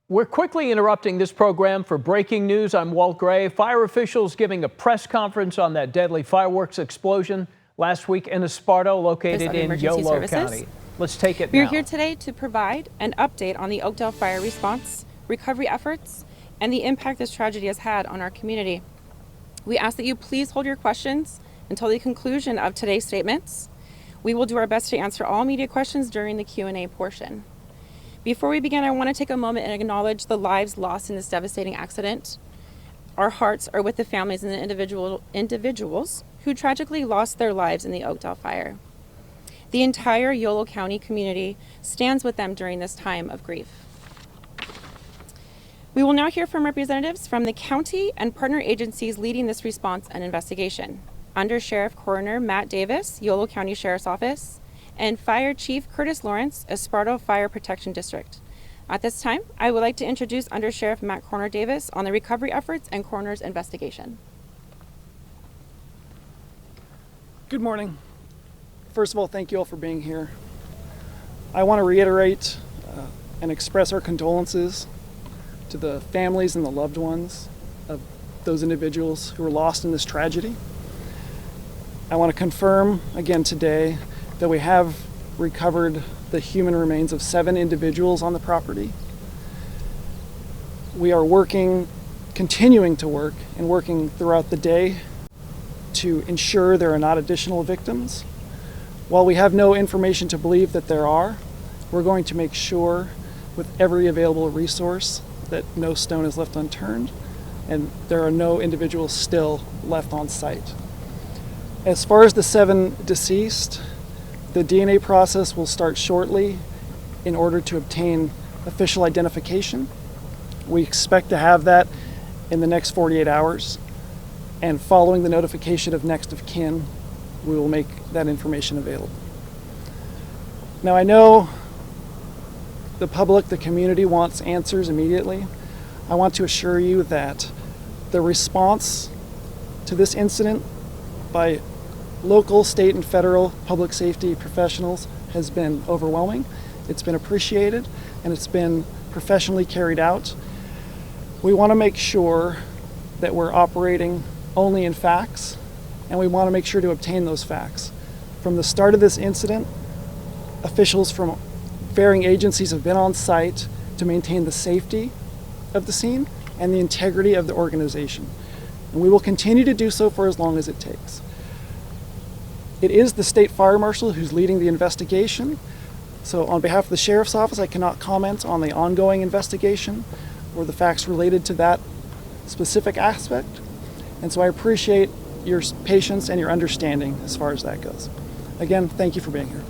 We're quickly interrupting this program for breaking news. I'm Walt Gray. Fire officials giving a press conference on that deadly fireworks explosion last week in Esparto, located in Yolo County. Let's take it now. We're here today to provide an update on the Oakdale fire response, recovery efforts, and the impact this tragedy has had on our community. We ask that you please hold your questions until the conclusion of today's statements. We will do our best to answer all media questions during the Q&A portion. Before we begin, I want to take a moment and acknowledge the lives lost in this devastating accident. Our hearts are with the families and the individuals who tragically lost their lives in the Oakdale fire. The entire Yolo County community stands with them during this time of grief. We will now hear from representatives from the county and partner agencies leading this response and investigation. Under Sheriff Coroner Matt Davis, Yolo County Sheriff's Office, and Fire Chief Curtis Lawrence, Esparto Fire Protection District. At this time, I would like to introduce Under Sheriff Matt Coroner Davis on the recovery efforts and coroner's investigation. Good morning. First of all, thank you all for being here. I want to reiterate and express our condolences to the families and the loved ones of those individuals who were lost in this tragedy. I want to confirm again today that we have recovered the human remains of 7 individuals on the property. We are continuing to work and working throughout the day to ensure there are not additional victims. While we have no information to believe that there are, we're going to make sure with every available resource that no stone is left unturned and there are no individuals still left on site. As far as the 7 deceased, the DNA process will start shortly in order to obtain official identification. We expect to have that in the next 48 hours. And following the notification of next of kin, we will make that information available. Now I know the public, the community wants answers immediately. I want to assure you that the response to this incident by local, state, and federal public safety professionals has been overwhelming. It's been appreciated, and it's been professionally carried out. We want to make sure that we're operating only in facts, and we want to make sure to obtain those facts. From the start of this incident, officials from varying agencies have been on site to maintain the safety of the scene and the integrity of the organization. And we will continue to do so for as long as it takes. It is the state fire marshal who's leading the investigation. So on behalf of the sheriff's office, I cannot comment on the ongoing investigation or the facts related to that specific aspect. And so I appreciate your patience and your understanding as far as that goes. Again, thank you for being here.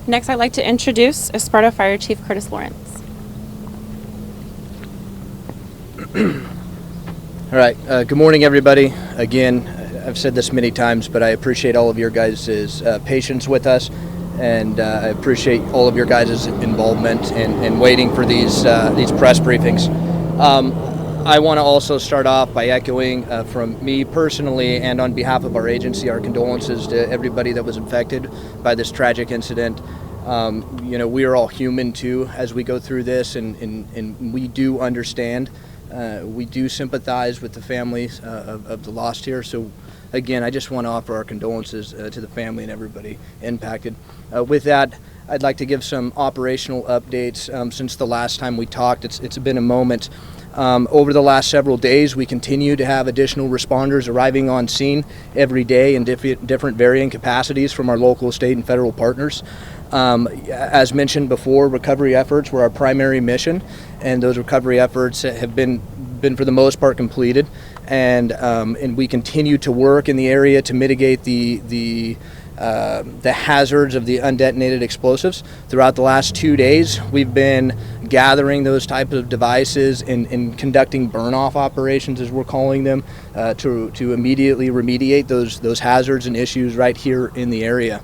Next, I'd like to introduce Esparto Fire Chief Curtis Lawrence. All right, good morning, everybody. Again, I've said this many times, but I appreciate all of your guys' patience with us, and I appreciate all of your guys' involvement in waiting for these press briefings. I want to also start off by echoing from me personally and on behalf of our agency, our condolences to everybody that was affected by this tragic incident. We are all human too as we go through this, and we do understand. We do sympathize with the families of the lost here. So again, I just want to offer our condolences to the family and everybody impacted. With that, I'd like to give some operational updates since the last time we talked. It's been a moment. Over the last several days, we continue to have additional responders arriving on scene every day in different varying capacities from our local, state, and federal partners. As mentioned before, recovery efforts were our primary mission, and those recovery efforts have been for the most part completed, and we continue to work in the area to mitigate the hazards of the undetonated explosives. Throughout the last 2 days, we've been gathering those types of devices and conducting burn-off operations, as we're calling them, to immediately remediate those hazards and issues right here in the area.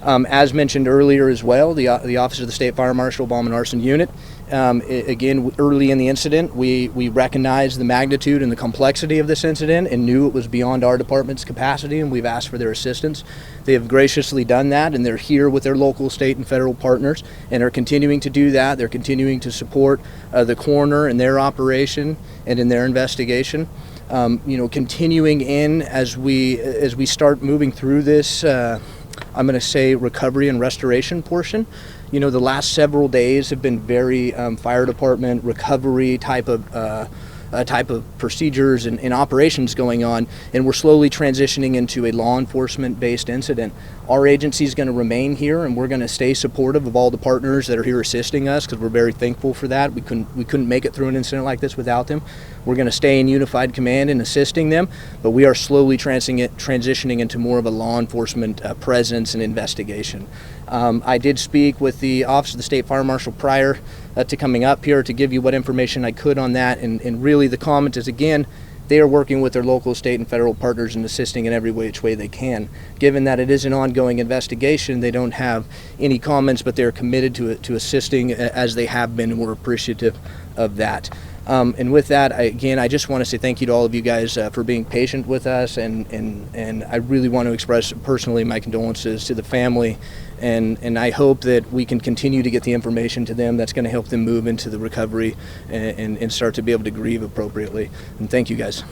As mentioned earlier as well, the Office of the State Fire Marshal Bomb and Arson Unit Again, early in the incident, we recognized the magnitude and the complexity of this incident and knew it was beyond our department's capacity, and we've asked for their assistance. They have graciously done that, and they're here with their local, state, and federal partners and are continuing to do that. They're continuing to support the coroner in their operation and in their investigation. Continuing in as we start moving through this, I'm going to say recovery and restoration portion. The last several days have been very fire department recovery type of procedures and operations going on, and we're slowly transitioning into a law enforcement based incident. Our agency is going to remain here, and we're going to stay supportive of all the partners that are here assisting us, because we're very thankful for that. We couldn't make it through an incident like this without them. We're going to stay in unified command and assisting them, but we are slowly transitioning into more of a law enforcement presence and investigation. I did speak with the Office of the State Fire Marshal prior to coming up here to give you what information I could on that, and really the comment is, again, they are working with their local, state, and federal partners and assisting in every which way they can. Given that it is an ongoing investigation, they don't have any comments, but they're committed to assisting as they have been, and we're appreciative of that. And with that, I just want to say thank you to all of you guys for being patient with us, and I really want to express personally my condolences to the family, and I hope that we can continue to get the information to them that's going to help them move into the recovery and start to be able to grieve appropriately. And thank you guys.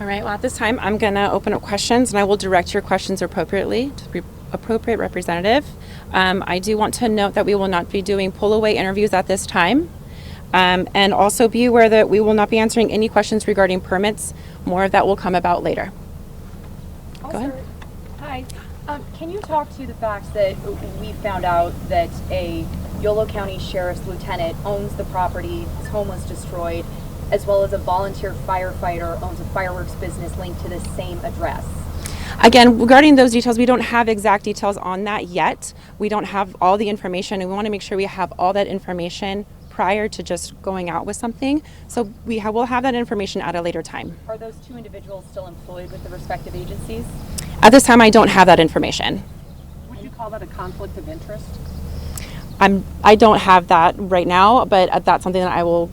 All right, well, at this time, I'm going to open up questions, and I will direct your questions appropriately to the appropriate representative. I do want to note that we will not be doing pull-away interviews at this time. And also be aware that we will not be answering any questions regarding permits. More of that will come about later. Go ahead. Hi. Can you talk to the fact that we found out that a Yolo County Sheriff's Lieutenant owns the property, his home was destroyed, as well as a volunteer firefighter owns a fireworks business linked to the same address? Again, regarding those details, we don't have exact details on that yet. We don't have all the information, and we want to make sure we have all that information prior to just going out with something. So we'll have that information at a later time. Are those two individuals still employed with the respective agencies? At this time, I don't have that information. Would you call that a conflict of interest? I don't have that right now, but that's something that I will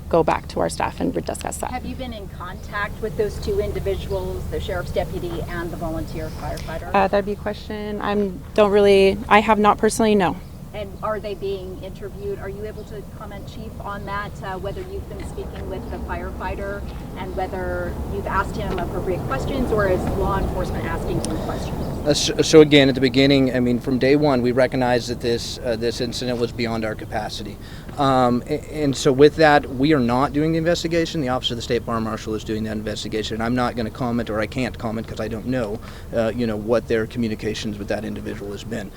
go back to our staff and discuss that. Have you been in contact with those two individuals, the sheriff's deputy and the volunteer firefighter? That'd be a question. I have not personally, no. And are they being interviewed? Are you able to comment, Chief, on that, whether you've been speaking with the firefighter and whether you've asked him appropriate questions, or is law enforcement asking him questions? So again, at the beginning, from day one, we recognized that this incident was beyond our capacity. And so with that, we are not doing the investigation. The Office of the State Fire Marshal is doing that investigation. I'm not going to comment, or I can't comment because I don't know, what their communications with that individual has been.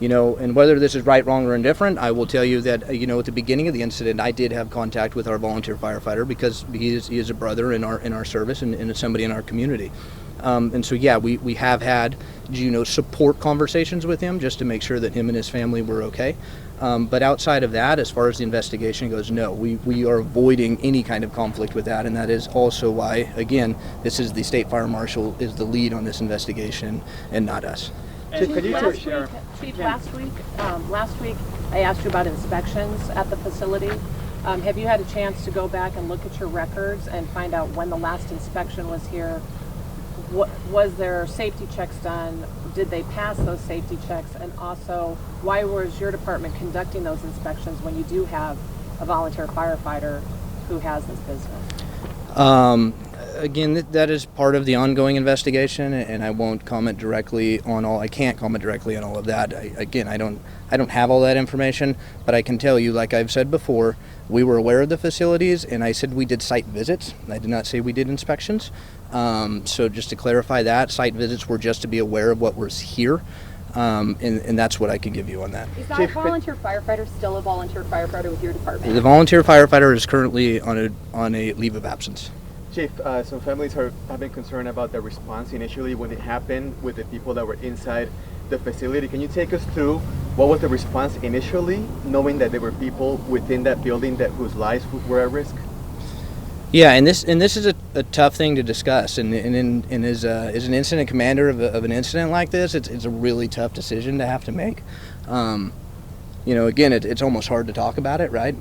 And whether this is right, wrong, or indifferent, I will tell you that, at the beginning of the incident, I did have contact with our volunteer firefighter because he is a brother in our service and somebody in our community. And so, yeah, we have had, support conversations with him just to make sure that him and his family were okay. But outside of that, as far as the investigation goes, no, we are avoiding any kind of conflict with that. And that is also why, again, this is the State Fire Marshal is the lead on this investigation and not us. Chief, last week I asked you about inspections at the facility. Have you had a chance to go back and look at your records and find out when the last inspection was here? Was there safety checks done? Did they pass those safety checks? And also, why was your department conducting those inspections when you do have a volunteer firefighter who has this business? Again, that is part of the ongoing investigation, and I won't comment directly on all. I can't comment directly on all of that. I don't have all that information, but I can tell you, like I've said before, we were aware of the facilities, and I said we did site visits. I did not say we did inspections. So just to clarify that, site visits were just to be aware of what was here, and that's what I can give you on that. Is that volunteer firefighter still a volunteer firefighter with your department? The volunteer firefighter is currently on a leave of absence. Chief, some families have been concerned about the response initially when it happened with the people that were inside the facility. Can you take us through what was the response initially, knowing that there were people within that building whose lives were at risk? Yeah, and this is a tough thing to discuss, and as an incident commander of an incident like this, it's a really tough decision to have to make. again, it's almost hard to talk about it, right?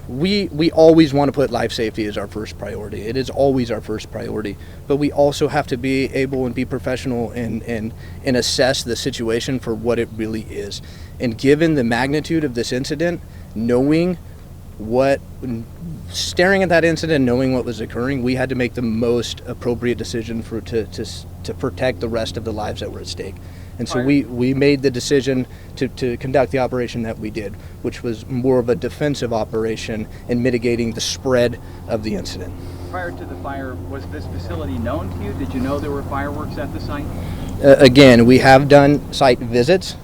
We always want to put life safety as our first priority. It is always our first priority, but we also have to be able and be professional and assess the situation for what it really is. And given the magnitude of this incident, staring at that incident, knowing what was occurring, we had to make the most appropriate decision to protect the rest of the lives that were at stake. And so we made the decision to conduct the operation that we did, which was more of a defensive operation in mitigating the spread of the incident. Prior to the fire, was this facility known to you? Did you know there were fireworks at the site? Again, we have done site visits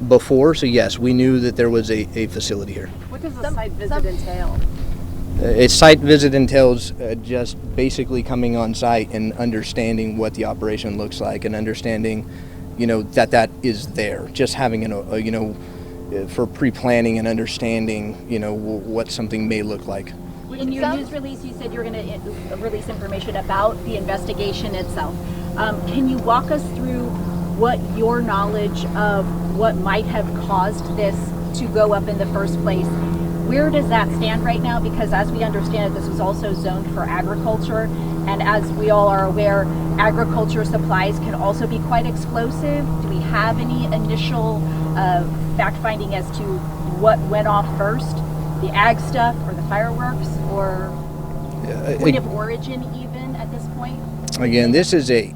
before, so yes, we knew that there was a facility here. What does a site visit entail? A site visit entails just basically coming on site and understanding what the operation looks like and understanding, that is there. Just having for pre-planning and understanding, what something may look like. In your news release, you said you're going to release information about the investigation itself. Can you walk us through what your knowledge of what might have caused this to go up in the first place? Where does that stand right now? Because as we understand it, this was also zoned for agriculture. And as we all are aware, agriculture supplies can also be quite explosive. Do we have any initial fact-finding as to what went off first? The ag stuff or the fireworks or point of origin even at this point? Again, this is a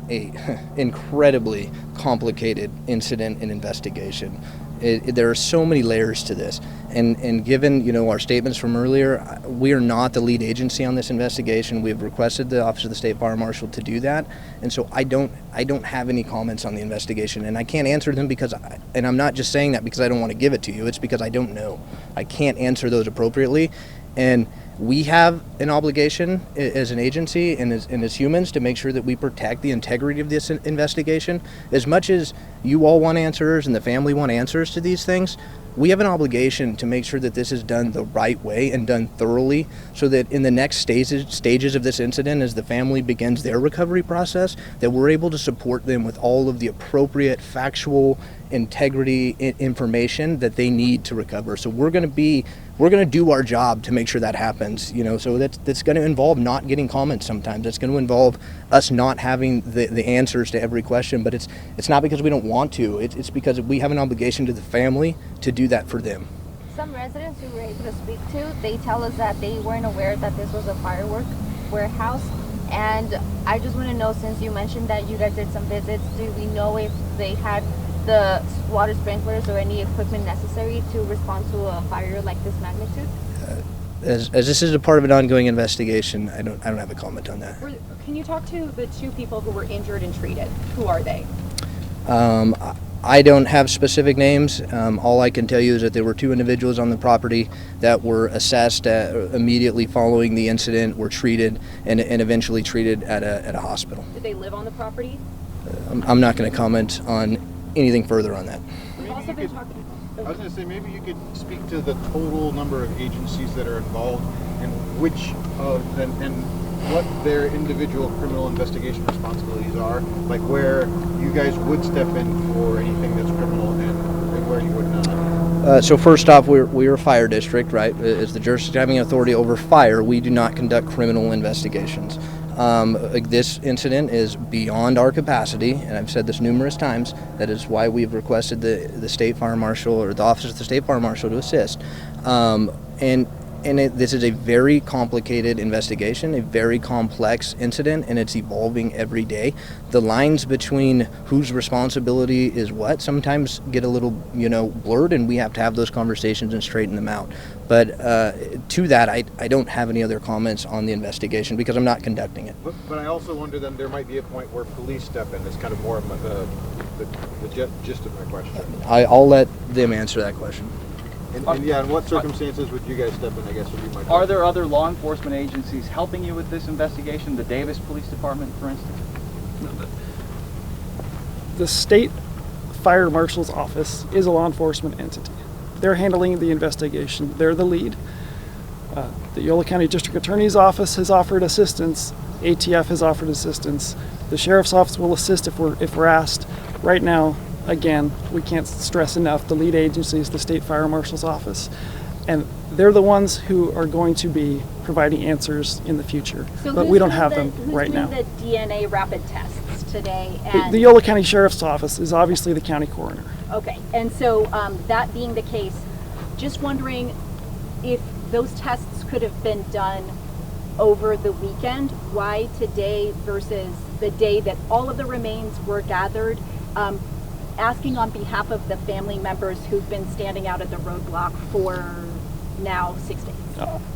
incredibly complicated incident and investigation. There are so many layers to this, and given our statements from earlier, we are not the lead agency on this investigation. We have requested the Office of the State Fire Marshal to do that, and so I don't have any comments on the investigation, and I can't answer them and I'm not just saying that because I don't want to give it to you. It's because I don't know. I can't answer those appropriately, and we have an obligation as an agency and as humans to make sure that we protect the integrity of this investigation. As much as you all want answers and the family want answers to these things, we have an obligation to make sure that this is done the right way and done thoroughly, so that in the next stages of this incident, as the family begins their recovery process, that we're able to support them with all of the appropriate factual integrity information that they need to recover. So we're going to do our job to make sure that happens. So that's going to involve not getting comments sometimes. It's going to involve us not having the answers to every question, but it's not because we don't want to. It's because we have an obligation to the family to do that for them. Some residents who we were able to speak to, they tell us that they weren't aware that this was a firework warehouse. And I just want to know, since you mentioned that you guys did some visits, do we know if they had the water sprinklers or any equipment necessary to respond to a fire like this magnitude? As this is a part of an ongoing investigation, I don't have a comment on that. Can you talk to the two people who were injured and treated? Who are they? I don't have specific names. All I can tell you is that there were two individuals on the property that were assessed immediately following the incident, were treated, and eventually treated at a hospital. Did they live on the property? I'm not going to comment on anything further on that. We've also been talking. I was going to say, maybe you could speak to the total number of agencies that are involved and and what their individual criminal investigation responsibilities are, like where you guys would step in for anything that's criminal and where you would not. So first off, we're a fire district, right? As the jurisdiction having authority over fire, we do not conduct criminal investigations. This incident is beyond our capacity, and I've said this numerous times. That is why we've requested the State Fire Marshal or the Office of the State Fire Marshal to assist. This is a very complicated investigation, a very complex incident, and it's evolving every day. The lines between whose responsibility is what sometimes get a little, blurred, and we have to have those conversations and straighten them out. But to that, I don't have any other comments on the investigation because I'm not conducting it. But I also wonder then there might be a point where police step in. It's kind of more of the gist of my question. I'll let them answer that question. In what circumstances would you guys step in, I guess, would be my question. Are there other law enforcement agencies helping you with this investigation? The Davis Police Department, for instance? No, the State Fire Marshal's office is a law enforcement entity. They're handling the investigation. They're the lead. The Yolo County District Attorney's Office has offered assistance. ATF has offered assistance. The Sheriff's Office will assist if we're asked. Right now, again, we can't stress enough, the lead agency is the State Fire Marshal's Office. And they're the ones who are going to be providing answers in the future. So but we don't have them right now. Who's doing the DNA rapid tests today? The Yolo County Sheriff's Office is obviously the county coroner. Okay, and so that being the case, just wondering if those tests could have been done over the weekend, why today versus the day that all of the remains were gathered? Asking on behalf of the family members who've been standing out at the roadblock for now 6 days.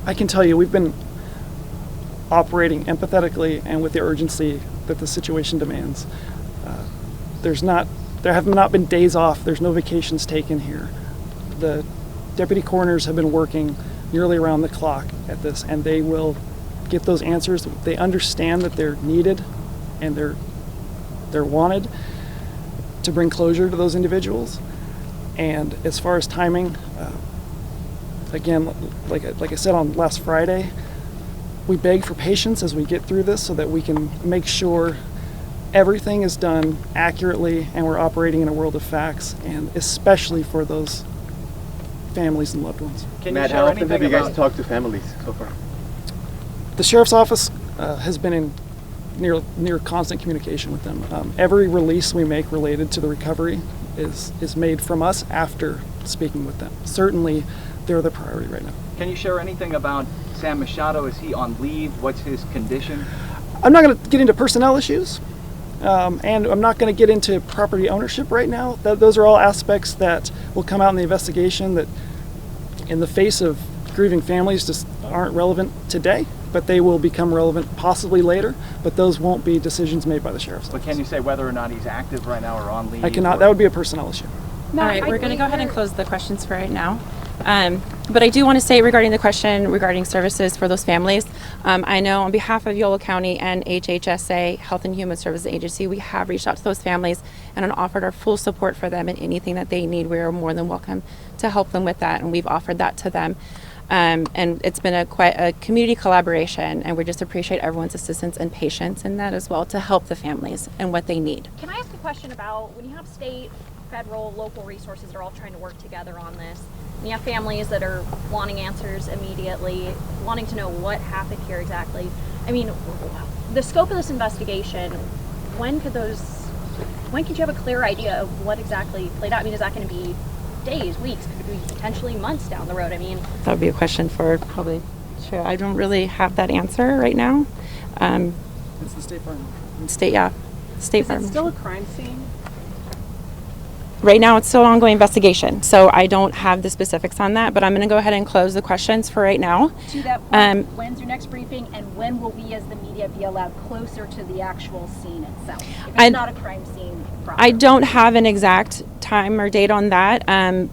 I can tell you we've been operating empathetically and with the urgency that the situation demands. There have not been days off, there's no vacations taken here. The deputy coroners have been working nearly around the clock at this, and they will get those answers. They understand that they're needed and they're wanted to bring closure to those individuals. And as far as timing, again, like I said on last Friday, we beg for patience as we get through this so that we can make sure everything is done accurately and we're operating in a world of facts, and especially for those families and loved ones. Matt, how often have you guys talked to families so far? The Sheriff's Office has been in near constant communication with them. Every release we make related to the recovery is made from us after speaking with them. Certainly, they're the priority right now. Can you share anything about Sam Machado? Is he on leave? What's his condition? I'm not going to get into personnel issues, and I'm not going to get into property ownership right now. Those are all aspects that will come out in the investigation that, in the face of grieving families, just aren't relevant today, but they will become relevant possibly later, but those won't be decisions made by the Sheriff's Office. But can you say whether or not he's active right now or on leave? I cannot. That would be a personnel issue. All right, we're going to go ahead and close the questions for right now. But I do want to say regarding the question regarding services for those families, I know on behalf of Yolo County and HHSA, Health and Human Services Agency, we have reached out to those families and offered our full support for them in anything that they need. We are more than welcome to help them with that, and we've offered that to them. And it's been quite a community collaboration, and we just appreciate everyone's assistance and patience in that as well to help the families and what they need. Can I ask a question about when you have state, federal, local resources that are all trying to work together on this, and you have families that are wanting answers immediately, wanting to know what happened here exactly? I mean, the scope of this investigation, when could you have a clear idea of what exactly played out? I mean, is that going to be days, weeks, could it be potentially months down the road? I mean, that would be a question for probably, sure. I don't really have that answer right now. It's the State Fire Marshal. State Fire Is it Marshal. still a crime scene? Right now, it's still an ongoing investigation, so I don't have the specifics on that, but I'm going to go ahead and close the questions for right now. To that point, when's your next briefing, and when will we as the media be allowed closer to the actual scene itself? If it's not a crime scene proper. I don't have an exact time or date on that,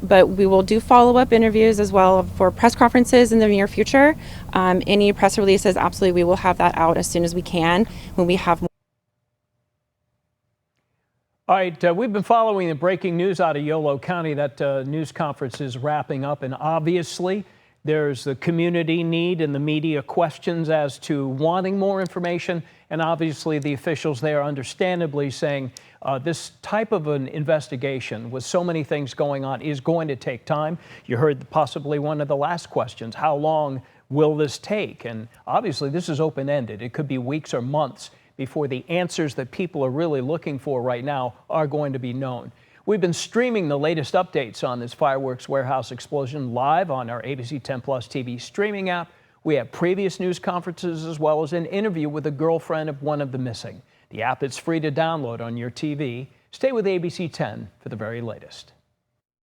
but we will do follow-up interviews as well for press conferences in the near future. Any press releases, absolutely, we will have that out as soon as we can when we have more. All right, we've been following the breaking news out of Yolo County. That news conference is wrapping up, and obviously there's the community need and the media questions as to wanting more information, and obviously the officials there understandably saying this type of an investigation with so many things going on is going to take time. You heard possibly one of the last questions, how long will this take? And obviously this is open-ended. It could be weeks or months before the answers that people are really looking for right now are going to be known. We've been streaming the latest updates on this fireworks warehouse explosion live on our ABC 10 Plus TV streaming app. We have previous news conferences as well as an interview with a girlfriend of one of the missing. The app is free to download on your TV. Stay with ABC 10 for the very latest.